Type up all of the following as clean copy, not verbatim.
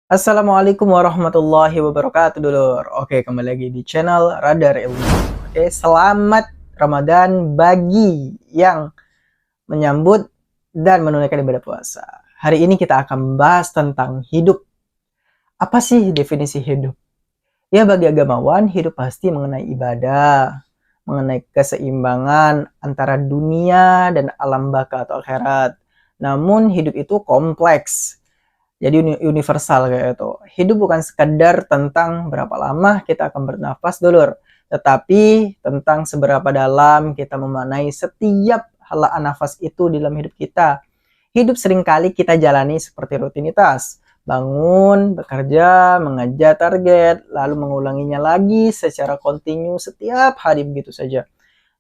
Assalamualaikum warahmatullahi wabarakatuh dulur. Oke, kembali lagi di channel Radar Ilmu. Oke, selamat Ramadan bagi yang menyambut dan menunaikan ibadah puasa. Hari ini kita akan membahas tentang hidup. Apa sih definisi hidup? Ya, bagi agamawan, hidup pasti mengenai ibadah, mengenai keseimbangan antara dunia dan alam baka atau akhirat. Namun hidup itu kompleks. Jadi universal kayak itu. Hidup bukan sekedar tentang berapa lama kita akan bernafas dulur, tetapi tentang seberapa dalam kita memaknai setiap helaan nafas itu di dalam hidup kita. Hidup seringkali kita jalani seperti rutinitas. Bangun, bekerja, mengejar target, lalu mengulanginya lagi secara kontinu setiap hari begitu saja.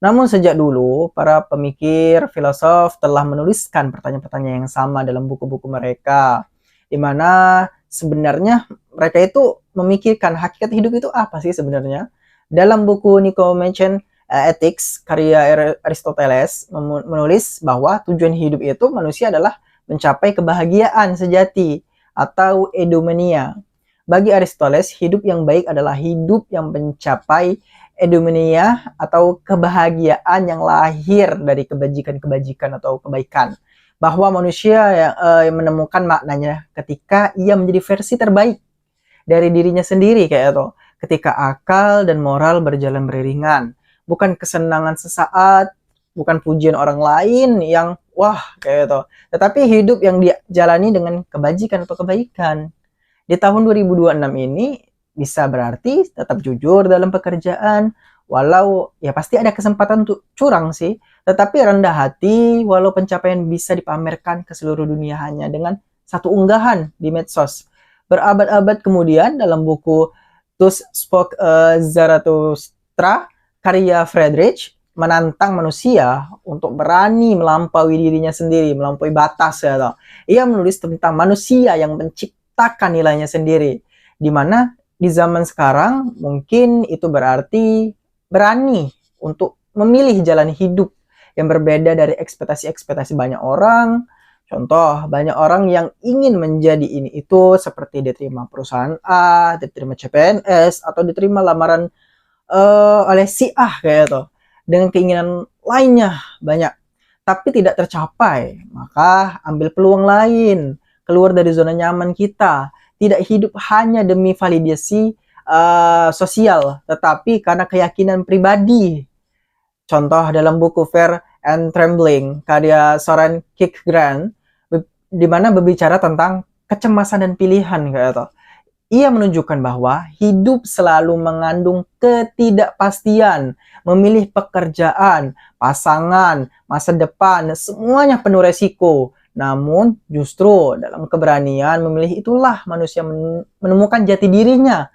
Namun sejak dulu, para pemikir, filosof telah menuliskan pertanyaan-pertanyaan yang sama dalam buku-buku mereka, di mana sebenarnya mereka itu memikirkan hakikat hidup itu apa sih sebenarnya. Dalam buku Nicomachean Ethics karya Aristoteles menulis bahwa tujuan hidup itu manusia adalah mencapai kebahagiaan sejati atau eudaimonia. Bagi Aristoteles, hidup yang baik adalah hidup yang mencapai eudaimonia atau kebahagiaan yang lahir dari kebajikan-kebajikan atau kebaikan, bahwa manusia yang menemukan maknanya ketika ia menjadi versi terbaik dari dirinya sendiri kayak itu. Ketika akal dan moral berjalan beriringan, bukan kesenangan sesaat, bukan pujian orang lain yang wah kayak itu, tetapi hidup yang dijalani dengan kebajikan atau kebaikan. Di tahun 2026 ini bisa berarti tetap jujur dalam pekerjaan, walau ya pasti ada kesempatan untuk curang sih, tetapi rendah hati walau pencapaian bisa dipamerkan ke seluruh dunia hanya dengan satu unggahan di medsos. Berabad-abad kemudian dalam buku Thus Spoke Zarathustra karya Friedrich menantang manusia untuk berani melampaui dirinya sendiri, melampaui batas ya toh. Ia menulis tentang manusia yang menciptakan nilainya sendiri, di mana di zaman sekarang mungkin itu berarti berani untuk memilih jalan hidup yang berbeda dari ekspektasi-ekspektasi banyak orang. Contoh, banyak orang yang ingin menjadi ini itu seperti diterima perusahaan A, diterima CPNS, atau diterima lamaran oleh si A kayak itu. Dengan keinginan lainnya banyak, tapi tidak tercapai. Maka ambil peluang lain, keluar dari zona nyaman kita. Tidak hidup hanya demi validasi sosial, tetapi karena keyakinan pribadi. Contoh dalam buku Fear and Trembling karya Soren Kierkegaard, di mana berbicara tentang kecemasan dan pilihan kayak itu. Ia menunjukkan bahwa hidup selalu mengandung ketidakpastian, memilih pekerjaan, pasangan, masa depan, semuanya penuh resiko. Namun justru dalam keberanian memilih itulah manusia menemukan jati dirinya.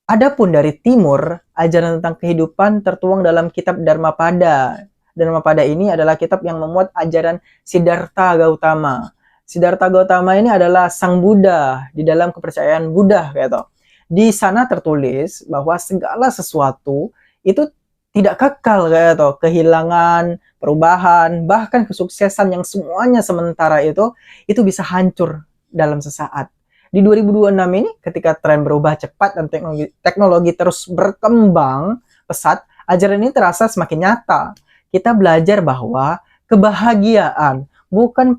Adapun dari timur, ajaran tentang kehidupan tertuang dalam kitab Dharmapada. Dharmapada ini adalah kitab yang memuat ajaran Siddhartha Gautama. Siddhartha Gautama ini adalah sang Buddha di dalam kepercayaan Buddha gitu. Di sana tertulis bahwa segala sesuatu itu tidak kekal gitu. Kehilangan, perubahan, bahkan kesuksesan yang semuanya sementara itu bisa hancur dalam sesaat. Di 2026 ini ketika tren berubah cepat dan teknologi terus berkembang pesat, ajaran ini terasa semakin nyata. Kita belajar bahwa kebahagiaan bukan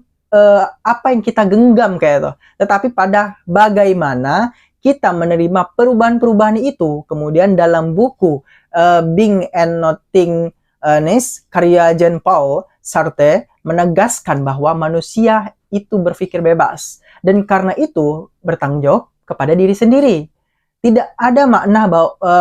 apa yang kita genggam kayak itu, tetapi pada bagaimana kita menerima perubahan-perubahan itu. Kemudian dalam buku Being and Nothingness karya Jean-Paul Sartre menegaskan bahwa manusia itu berpikir bebas, dan karena itu bertanggung jawab kepada diri sendiri. Tidak ada makna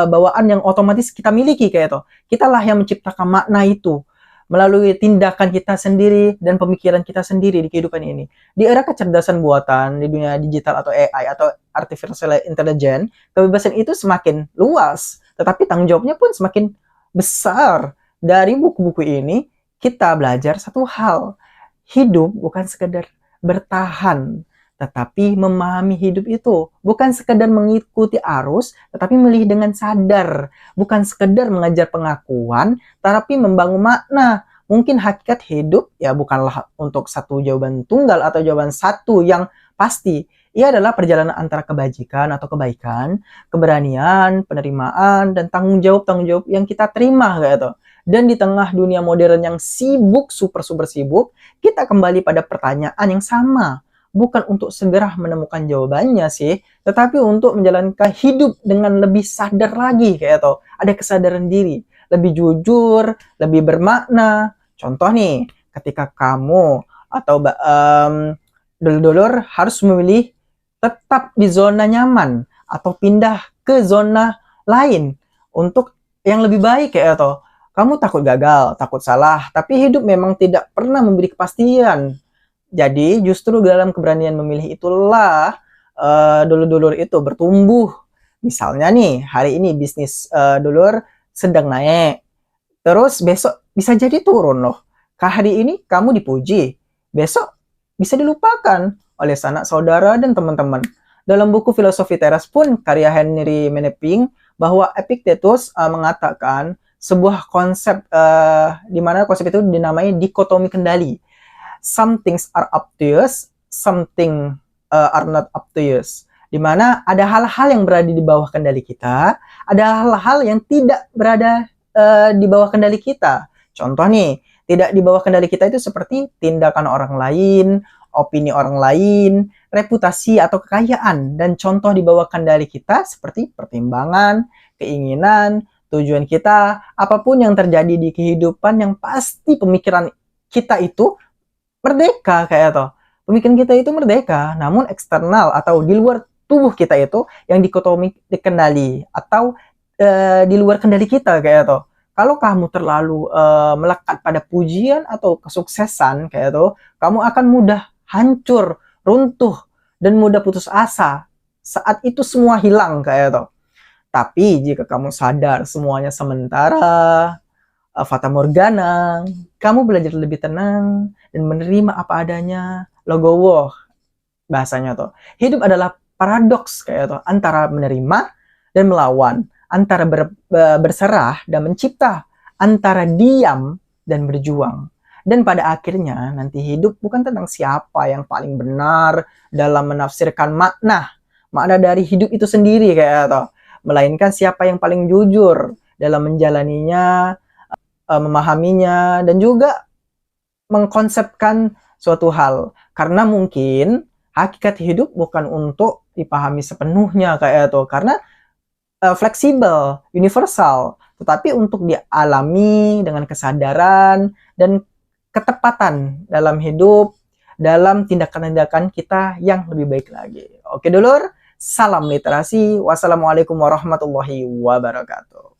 bawaan yang otomatis kita miliki kayak itu. Kitalah yang menciptakan makna itu melalui tindakan kita sendiri dan pemikiran kita sendiri di kehidupan ini. Di era kecerdasan buatan, di dunia digital atau AI atau artificial intelligence, kebebasan itu semakin luas, tetapi tanggung jawabnya pun semakin besar. Dari buku-buku ini kita belajar satu hal, hidup bukan sekedar bertahan, tetapi memahami hidup itu. Bukan sekedar mengikuti arus, tetapi memilih dengan sadar. Bukan sekedar mengajar pengakuan, tetapi membangun makna. Mungkin hakikat hidup ya bukanlah untuk satu jawaban tunggal atau jawaban satu yang pasti. Ia adalah perjalanan antara kebajikan atau kebaikan, keberanian, penerimaan, dan tanggung jawab yang kita terima gitu. Dan di tengah dunia modern yang sibuk, super sibuk, kita kembali pada pertanyaan yang sama. Bukan untuk segera menemukan jawabannya sih, tetapi untuk menjalankan hidup dengan lebih sadar lagi kayak gitu. Ada kesadaran diri, lebih jujur, lebih bermakna. Contoh nih, ketika kamu atau dulur-dulur harus memilih tetap di zona nyaman atau pindah ke zona lain untuk yang lebih baik kayak itu. Kamu takut gagal, takut salah, tapi hidup memang tidak pernah memberi kepastian. Jadi justru dalam keberanian memilih itulah dulur-dulur itu bertumbuh. Misalnya nih, hari ini bisnis dulur sedang naik, terus besok bisa jadi turun loh. Hari ini kamu dipuji, besok bisa dilupakan oleh sanak saudara dan teman-teman. Dalam buku Filosofi Teras pun karya Henry Meneping bahwa Epictetus mengatakan sebuah konsep di mana konsep itu dinamai dikotomi kendali. Some things are up to us, something are not up to us. Di mana ada hal-hal yang berada di bawah kendali kita, ada hal-hal yang tidak berada di bawah kendali kita. Contoh nih, tidak di bawah kendali kita itu seperti tindakan orang lain, opini orang lain, reputasi atau kekayaan. Dan contoh di bawah kendali kita seperti pertimbangan, keinginan, tujuan kita, apapun yang terjadi di kehidupan yang pasti pemikiran kita itu merdeka kayak itu. Pemikiran kita itu merdeka, namun eksternal atau di luar tubuh kita itu yang dikotomi dikendali atau di luar kendali kita kayak itu. Kalau kamu terlalu melekat pada pujian atau kesuksesan kayak itu, kamu akan mudah hancur, runtuh, dan mudah putus asa. Saat itu semua hilang kayak itu. Tapi jika kamu sadar semuanya sementara, fata morgana, kamu belajar lebih tenang dan menerima apa adanya, logowo bahasanya tuh. Hidup adalah paradoks kayak itu, antara menerima dan melawan, antara berserah dan mencipta, antara diam dan berjuang. Dan pada akhirnya nanti hidup bukan tentang siapa yang paling benar dalam menafsirkan makna dari hidup itu sendiri kayak itu, melainkan siapa yang paling jujur dalam menjalaninya, memahaminya, dan juga mengkonsepkan suatu hal. Karena mungkin hakikat hidup bukan untuk dipahami sepenuhnya kayak itu, karena fleksibel, universal, tetapi untuk dialami dengan kesadaran dan ketepatan dalam hidup, dalam tindakan-tindakan kita yang lebih baik lagi. Oke dulur, salam literasi. Wassalamualaikum warahmatullahi wabarakatuh.